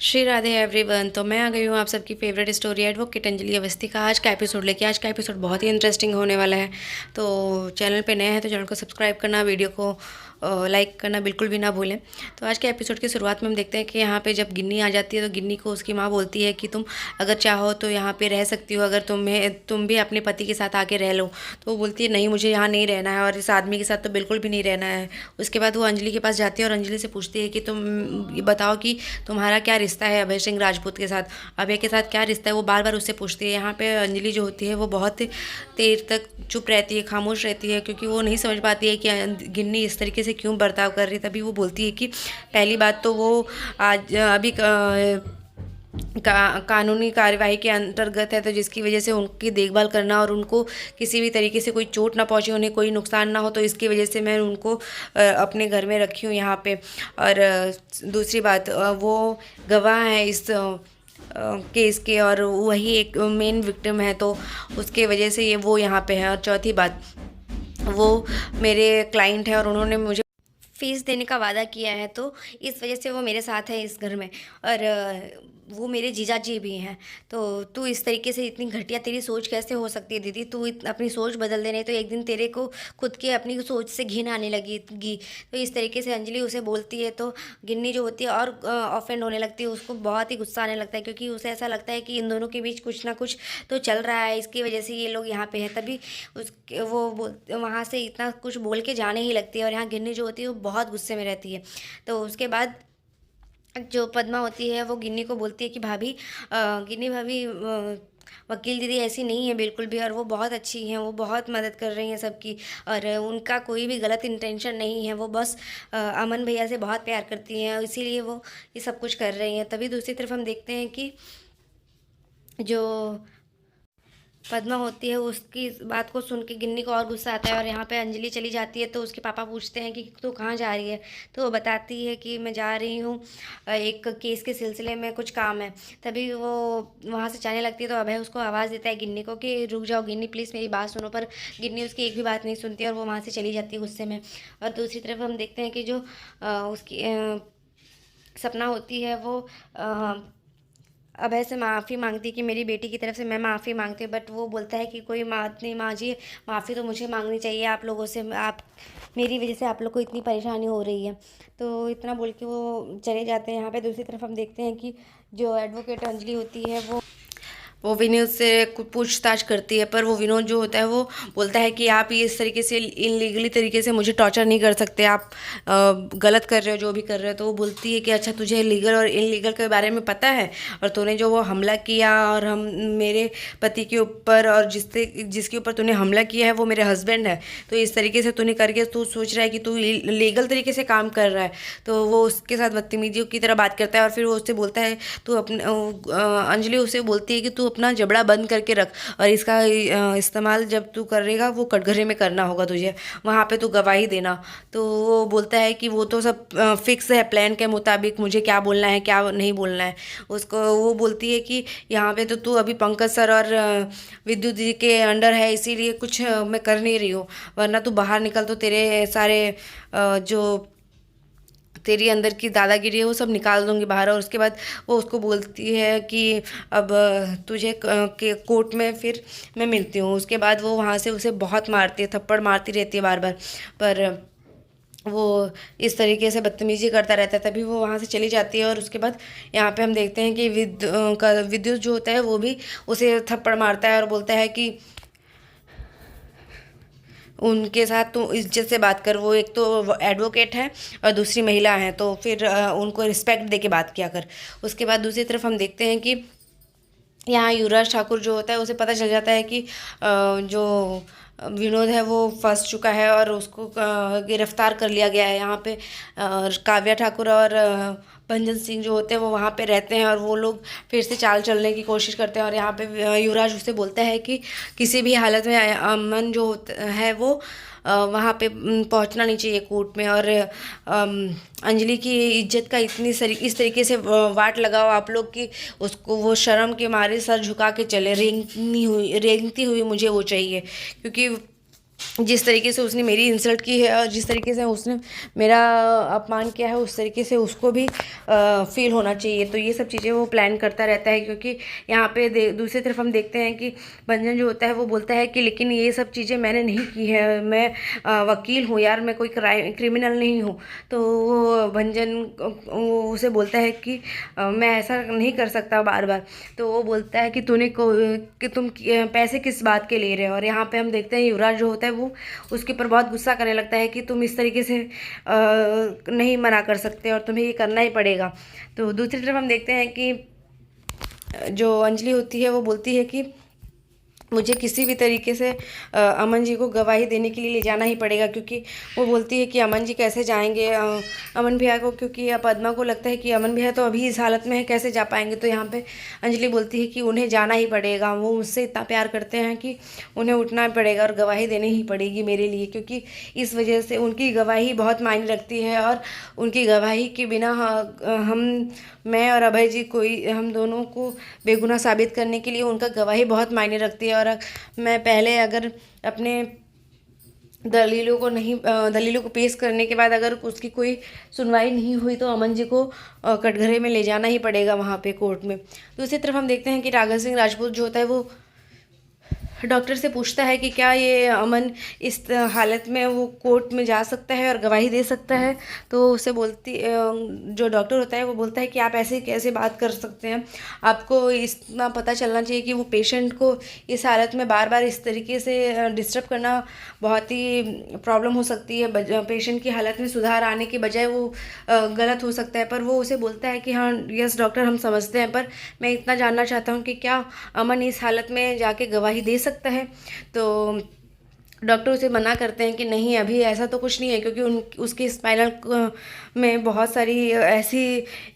Shri Radhe everyone. तो मैं आ गई हूँ आप सबकी favourite story advocate Anjali Awasthi का आज का एपिसोड लेके। आज का एपिसोड बहुत ही इंटरेस्टिंग होने वाला है। तो चैनल पे नए हैं तो चैनल को सब्सक्राइब करना, वीडियो को लाइक करना बिल्कुल भी ना भूलें। तो आज के एपिसोड की शुरुआत में हम देखते हैं कि यहाँ पे जब गिन्नी आ जाती है तो गिन्नी को उसकी माँ बोलती है कि तुम अगर चाहो तो यहाँ पे रह सकती हो, अगर तुम भी अपने पति के साथ आके रह लो। तो वो बोलती है नहीं, मुझे यहाँ नहीं रहना है और इस आदमी के साथ तो बिल्कुल भी नहीं रहना है। उसके बाद वो अंजलि के पास जाती है और अंजलि से पूछती है कि तुम ये बताओ कि तुम्हारा क्या रिश्ता है अभय सिंह राजपूत के साथ, अभय के साथ क्या रिश्ता है। वो बार बार उससे पूछती है। यहाँ पे अंजलि जो होती है वो बहुत देर तक चुप रहती है, खामोश रहती है, क्योंकि वो नहीं समझ पाती है कि गिन्नी इस तरीके से क्यों बर्ताव कर रही है। तभी वो बोलती है कि पहली बात तो वो आज अभी कानूनी कार्यवाही के अंतर्गत है, तो जिसकी वजह से उनकी देखभाल करना और उनको किसी भी तरीके से कोई चोट ना पहुंचे, उन्हें कोई नुकसान ना हो, तो इसकी वजह से मैं उनको अपने घर में रखी हूँ यहाँ पे। और दूसरी बात, वो गवाह है इस केस के और वही एक मेन विक्टिम है, तो उसके वजह से ये वो यहाँ पे है। और चौथी बात, वो मेरे क्लाइंट है और उन्होंने मुझे फीस देने का वादा किया है, तो इस वजह से वो मेरे साथ है इस घर में। और वो मेरे जीजा जी भी हैं। तो तू इस तरीके से इतनी घटिया तेरी सोच कैसे हो सकती है दीदी? तू अपनी सोच बदल दे, नहीं तो एक दिन तेरे को खुद की अपनी सोच से घिन आने लगेगी। तो इस तरीके से अंजलि उसे बोलती है तो गिन्नी जो होती है और ऑफेंड होने लगती है, उसको बहुत ही गुस्सा आने लगता है, क्योंकि उसे ऐसा लगता है कि इन दोनों के बीच कुछ ना कुछ तो चल रहा है, इसकी वजह से ये लोग यहाँ पे हैं। तभी उस वो वहाँ से इतना कुछ बोल के जाने ही लगती है और यहाँ गिन्नी जो होती है वो बहुत गुस्से में रहती है। तो उसके बाद जो पद्मा होती है वो गिन्नी को बोलती है कि भाभी, गिन्नी भाभी, वकील दीदी ऐसी नहीं है बिल्कुल भी, और वो बहुत अच्छी हैं, वो बहुत मदद कर रही हैं सबकी, और उनका कोई भी गलत इंटेंशन नहीं है। वो बस अमन भैया से बहुत प्यार करती हैं, इसीलिए वो ये सब कुछ कर रही हैं। तभी दूसरी तरफ हम देखते हैं कि जो पद्मा होती है उसकी इस बात को सुन के गिन्नी को और गुस्सा आता है और यहाँ पे अंजलि चली जाती है। तो उसके पापा पूछते हैं कि तू कहाँ जा रही है? तो वो बताती है कि मैं जा रही हूँ एक केस के सिलसिले में, कुछ काम है। तभी वो वहाँ से जाने लगती है तो अभय उसको आवाज़ देता है गिन्नी को कि रुक जाओ गिन्नी, प्लीज़ मेरी बात सुनो। पर गिन्नी उसकी एक भी बात नहीं सुनती और वो वहाँ से चली जाती है गुस्से में। और दूसरी तरफ हम देखते हैं कि जो उसकी सपना होती है वो अभय से माफ़ी मांगती है कि मेरी बेटी की तरफ से मैं माफ़ी मांगती हूँ। बट वो बोलता है कि कोई बात नहीं माँ जी, माफ़ी तो मुझे मांगनी चाहिए आप लोगों से, आप मेरी वजह से आप लोग को इतनी परेशानी हो रही है। तो इतना बोल के वो चले जाते हैं। यहाँ पे दूसरी तरफ हम देखते हैं कि जो एडवोकेट अंजलि होती है वो विनोद से कुछ पूछताछ करती है, पर वो विनोद जो होता है वो बोलता है कि आप ये इस तरीके से इनलीगली तरीके से मुझे टॉर्चर नहीं कर सकते, आप गलत कर रहे हो जो भी कर रहे हो। तो वो बोलती है कि अच्छा, तुझे लीगल और इनलीगल के बारे में पता है, और तूने जो वो हमला किया और हम मेरे पति के ऊपर, और जिसके ऊपर तूने हमला किया है वो मेरे हस्बैंड है, तो इस तरीके से तूने करके तू सोच रहा है कि तू लीगल तरीके से काम कर रहा है। तो वो उसके साथ बदतमीजियों की तरह बात करता है और फिर वो उससे बोलता है, तू अपने अंजलि उसे बोलती है कि तू अपना जबड़ा बंद करके रख, और इसका इस्तेमाल जब तू करेगा वो कटघरे में करना होगा तुझे, वहाँ पे तू गवाही देना। तो वो बोलता है कि वो तो सब फिक्स है, प्लान के मुताबिक मुझे क्या बोलना है क्या नहीं बोलना है। उसको वो बोलती है कि यहाँ पे तो तू अभी पंकज सर और विद्युत जी के अंडर है, इसीलिए कुछ मैं कर नहीं रही हूँ, वरना तू बाहर निकल तो तेरे सारे जो तेरी अंदर की दादागिरी है वो सब निकाल दूंगी बाहर। और उसके बाद वो उसको बोलती है कि अब तुझे के कोर्ट में फिर मैं मिलती हूँ। उसके बाद वो वहाँ से उसे बहुत मारती है, थप्पड़ मारती रहती है बार बार, पर वो इस तरीके से बदतमीजी करता रहता है। तभी वो वहाँ से चली जाती है और उसके बाद यहाँ पे हम देखते हैं कि विद्युत जो होता है वो भी उसे थप्पड़ मारता है और बोलता है कि उनके साथ तो इज्जत से बात कर, वो एक तो एडवोकेट है और दूसरी महिला है, तो फिर उनको रिस्पेक्ट दे के बात किया कर। उसके बाद दूसरी तरफ हम देखते हैं कि यहाँ युवराज ठाकुर जो होता है उसे पता चल जाता है कि जो विनोद है वो फंस चुका है और उसको गिरफ्तार कर लिया गया है। यहाँ पे काव्या ठाकुर और भंजन सिंह जो होते हैं वो वहाँ पे रहते हैं और वो लोग फिर से चाल चलने की कोशिश करते हैं। और यहाँ पे युवराज उससे बोलता है कि किसी भी हालत में अमन जो है वो वहाँ पे पहुँचना नहीं चाहिए कोर्ट में। और अंजलि की इज्जत का इस तरीके से वाट लगाओ आप लोग कि उसको वो शर्म के मारे सर झुका के चले, रेंगती हुई मुझे वो चाहिए, क्योंकि जिस तरीके से उसने मेरी इंसल्ट की है और जिस तरीके से उसने मेरा अपमान किया है, उस तरीके से उसको भी फील होना चाहिए। तो ये सब चीज़ें वो प्लान करता रहता है, क्योंकि यहाँ पे दूसरी तरफ हम देखते हैं कि भंजन जो होता है वो बोलता है कि लेकिन ये सब चीज़ें मैंने नहीं की है, मैं वकील हूँ यार, मैं कोई क्रिमिनल नहीं हूँ। तो वो भंजन वो उसे बोलता है कि मैं ऐसा नहीं कर सकता बार बार। तो वो बोलता है कि कि तुम पैसे किस बात के ले रहे हो। और यहाँ पे हम देखते हैं युवराज जो होता है वो उसके ऊपर बहुत गुस्सा करने लगता है कि तुम इस तरीके से नहीं मना कर सकते और तुम्हें ये करना ही पड़ेगा। तो दूसरी तरफ हम देखते हैं कि जो अंजलि होती है वो बोलती है कि मुझे किसी भी तरीके से अमन जी को गवाही देने के लिए ले जाना ही पड़ेगा, क्योंकि वो बोलती है कि अमन जी कैसे जाएंगे अमन भैया को, क्योंकि पद्मा को लगता है कि अमन भैया तो अभी इस हालत में है, कैसे जा पाएंगे। तो यहाँ पे अंजलि बोलती है कि उन्हें जाना ही पड़ेगा, वो मुझसे इतना प्यार करते हैं कि उन्हें उठना पड़ेगा और गवाही देनी ही पड़ेगी मेरे लिए, क्योंकि इस वजह से उनकी गवाही बहुत मायने रखती है। और उनकी गवाही के बिना मैं और अभय जी हम दोनों को बेगुनाह साबित करने के लिए उनका गवाही बहुत मायने रखती है। और मैं पहले अगर अपने दलीलों को पेश करने के बाद अगर उसकी कोई सुनवाई नहीं हुई तो अमन जी को कटघरे में ले जाना ही पड़ेगा वहाँ पे कोर्ट में। दूसरी तरफ हम देखते हैं कि राघव सिंह राजपूत जो होता है वो डॉक्टर से पूछता है कि क्या ये अमन इस हालत में वो कोर्ट में जा सकता है और गवाही दे सकता है। तो उसे जो डॉक्टर होता है वो बोलता है कि आप ऐसे कैसे बात कर सकते हैं, आपको इतना पता चलना चाहिए कि वो पेशेंट को इस हालत में बार बार इस तरीके से डिस्टर्ब करना बहुत ही प्रॉब्लम हो सकती है। पेशेंट की हालत में सुधार आने के बजाय वो गलत हो सकता है। पर वो उसे बोलता है कि हाँ यस डॉक्टर, हम समझते हैं, पर मैं इतना जानना चाहता हूँ कि क्या अमन इस हालत में जाके गवाही दे सकता है। तो डॉक्टर उसे मना करते हैं कि नहीं, अभी ऐसा तो कुछ नहीं है, क्योंकि उसके स्पाइनल में बहुत सारी ऐसी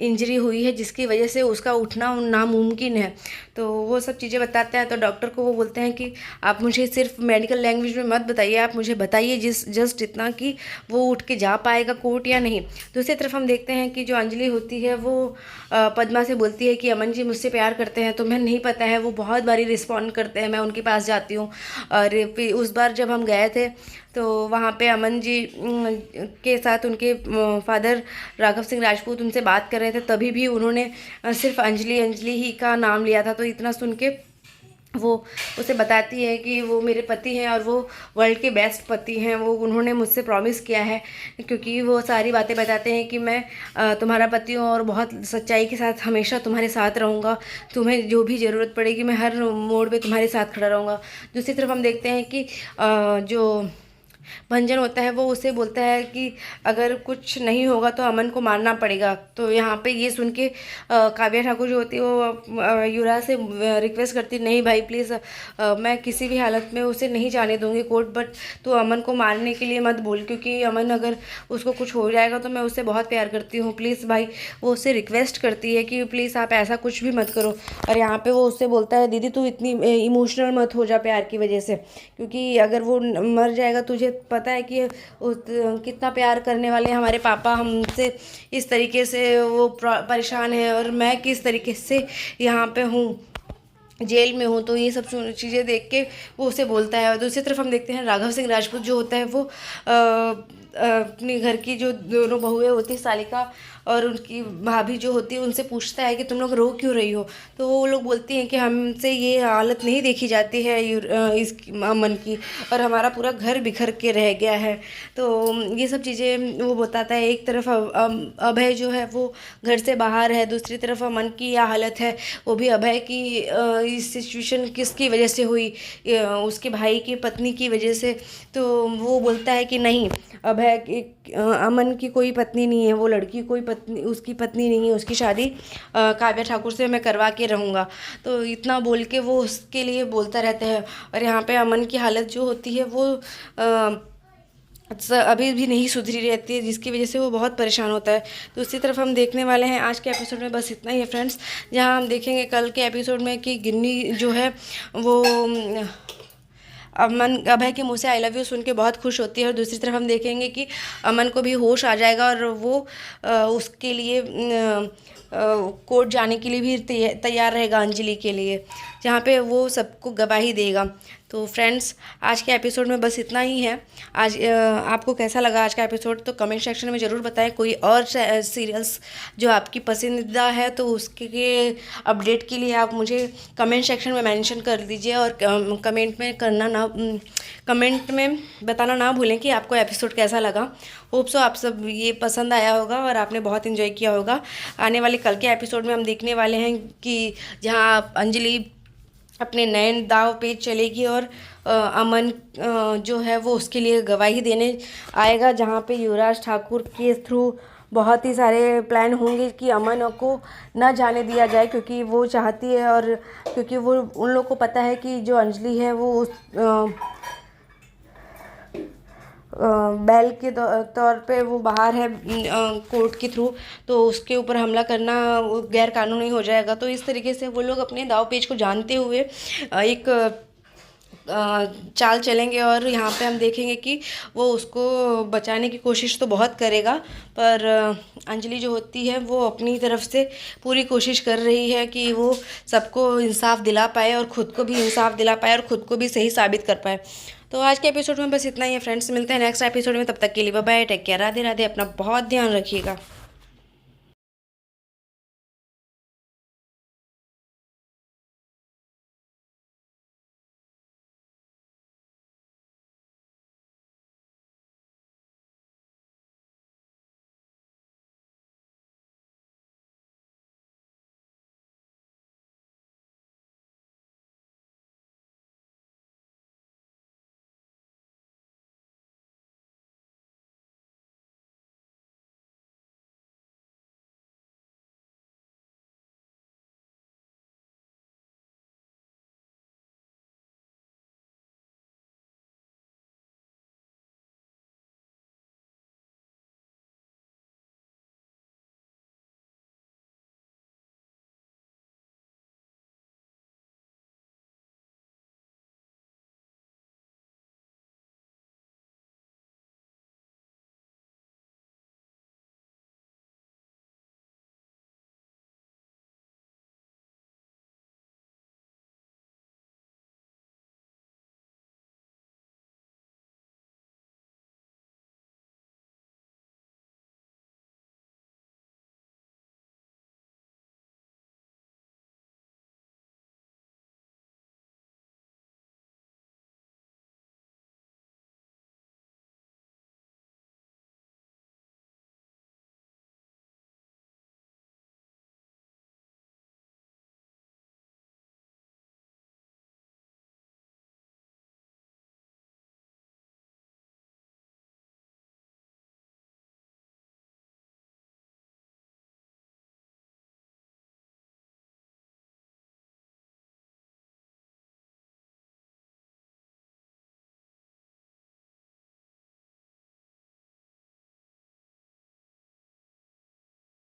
इंजरी हुई है जिसकी वजह से उसका उठना नामुमकिन है। तो वो सब चीज़ें बताते हैं। तो डॉक्टर को वो बोलते हैं कि आप मुझे सिर्फ मेडिकल लैंग्वेज में मत बताइए, आप मुझे बताइए जस्ट इतना कि वो उठ के जा पाएगा कोर्ट या नहीं। दूसरी तरफ हम देखते हैं कि जो अंजलि होती है वो पद्मा से बोलती है कि अमन जी मुझसे प्यार करते हैं, तुम्हें नहीं पता है, वो बहुत बारी रिस्पॉन्ड करते हैं, मैं उनके पास जाती हूँ। और फिर उस बार जब हम गए थे तो वहाँ पे अमन जी के साथ उनके फादर राघव सिंह राजपूत उनसे बात कर रहे थे, तभी भी उन्होंने सिर्फ अंजलि अंजलि ही का नाम लिया था। तो इतना सुन के वो उसे बताती है कि वो मेरे पति हैं और वो वर्ल्ड के बेस्ट पति हैं, वो उन्होंने मुझसे प्रॉमिस किया है, क्योंकि वो सारी बातें बताते हैं कि मैं तुम्हारा पति हूँ और बहुत सच्चाई के साथ हमेशा तुम्हारे साथ रहूँगा, तुम्हें जो भी ज़रूरत पड़ेगी मैं हर मोड़ पे तुम्हारे साथ खड़ा रहूँगा। दूसरी तरफ हम देखते हैं कि जो भंजन होता है वो उसे बोलता है कि अगर कुछ नहीं होगा तो अमन को मारना पड़ेगा। तो यहाँ पे ये सुन के काव्या ठाकुर जो होती है वो युवराज से रिक्वेस्ट करती, नहीं भाई प्लीज़, मैं किसी भी हालत में उसे नहीं जाने दूंगी कोर्ट, बट तो अमन को मारने के लिए मत बोल, क्योंकि अमन अगर उसको कुछ हो जाएगा तो मैं उससे बहुत प्यार करती हूँ, प्लीज़ भाई। वो उससे रिक्वेस्ट करती है कि प्लीज़ आप ऐसा कुछ भी मत करो। और यहाँ पर वो उससे बोलता है, दीदी तू इतनी इमोशनल मत हो जा प्यार की वजह से, क्योंकि अगर वो मर जाएगा, तुझे पता है कि कितना प्यार करने वाले हमारे पापा हमसे इस तरीके से वो परेशान है और मैं किस तरीके से यहाँ पे हूँ, जेल में हूँ। तो ये सब चीज़ें देख के वो उसे बोलता है। और दूसरी तरफ हम देखते हैं राघव सिंह राजपूत जो होता है वो अपने घर की जो दोनों बहुएं होती है, सालिका और उनकी भाभी जो होती है, उनसे पूछता है कि तुम लोग रो क्यों रही हो। तो वो लोग बोलती हैं कि हमसे ये हालत नहीं देखी जाती है इस अमन की, और हमारा पूरा घर बिखर के रह गया है। तो ये सब चीज़ें वो बताता है। एक तरफ अभय जो है वो घर से बाहर है, दूसरी तरफ अमन की यह हालत है, वो भी अभय की इस सिचुएशन किसकी वजह से हुई, उसके भाई की पत्नी की वजह से। तो वो बोलता है कि नहीं, अमन की कोई पत्नी नहीं है, वो लड़की कोई पत्नी उसकी पत्नी नहीं है, उसकी शादी काव्या ठाकुर से मैं करवा के रहूँगा। तो इतना बोल के वो उसके लिए बोलता रहता है। और यहाँ पे अमन की हालत जो होती है वो अभी भी नहीं सुधरी रहती है, जिसकी वजह से वो बहुत परेशान होता है। तो उसी तरफ हम देखने वाले हैं आज के एपिसोड में, बस इतना ही है फ्रेंड्स। जहाँ हम देखेंगे कल के एपिसोड में कि गिन्नी जो है वो अभय के मुंह से आई लव यू सुन के बहुत खुश होती है। और दूसरी तरफ हम देखेंगे कि अमन को भी होश आ जाएगा और वो उसके लिए कोर्ट जाने के लिए भी तैयार रहेगा अंजलि के लिए, जहाँ पे वो सबको गवाही देगा। तो फ्रेंड्स, आज के एपिसोड में बस इतना ही है। आज आपको कैसा लगा आज का एपिसोड, तो कमेंट सेक्शन में ज़रूर बताएं। कोई और सीरियल्स जो आपकी पसंदीदा है तो उसके अपडेट के लिए आप मुझे कमेंट सेक्शन में मेंशन कर दीजिए, और कमेंट में बताना ना भूलें कि आपको एपिसोड कैसा लगा। होप सो आप सब ये पसंद आया होगा और आपने बहुत इन्जॉय किया होगा। आने वाले कल के एपिसोड में हम देखने वाले हैं कि जहाँ अंजलि अपने नए दाव पे चलेगी और अमन जो है वो उसके लिए गवाही देने आएगा, जहाँ पे युवराज ठाकुर के थ्रू बहुत ही सारे प्लान होंगे कि अमन को ना जाने दिया जाए, क्योंकि वो चाहती है और क्योंकि वो उन लोग को पता है कि जो अंजलि है वो बैल के तौर पे वो बाहर है कोर्ट के थ्रू, तो उसके ऊपर हमला करना गैर कानूनी हो जाएगा। तो इस तरीके से वो लोग अपने दाव पेच को जानते हुए एक चाल चलेंगे, और यहाँ पे हम देखेंगे कि वो उसको बचाने की कोशिश तो बहुत करेगा, पर अंजलि जो होती है वो अपनी तरफ से पूरी कोशिश कर रही है कि वो सबको इंसाफ दिला पाए और ख़ुद को भी इंसाफ दिला पाए और ख़ुद को भी सही साबित कर पाए। तो आज के एपिसोड में बस इतना ही है फ्रेंड्स, मिलते हैं नेक्स्ट एपिसोड में। तब तक के लिए bye bye, take care, Radhe Radhe, अपना बहुत ध्यान रखिएगा।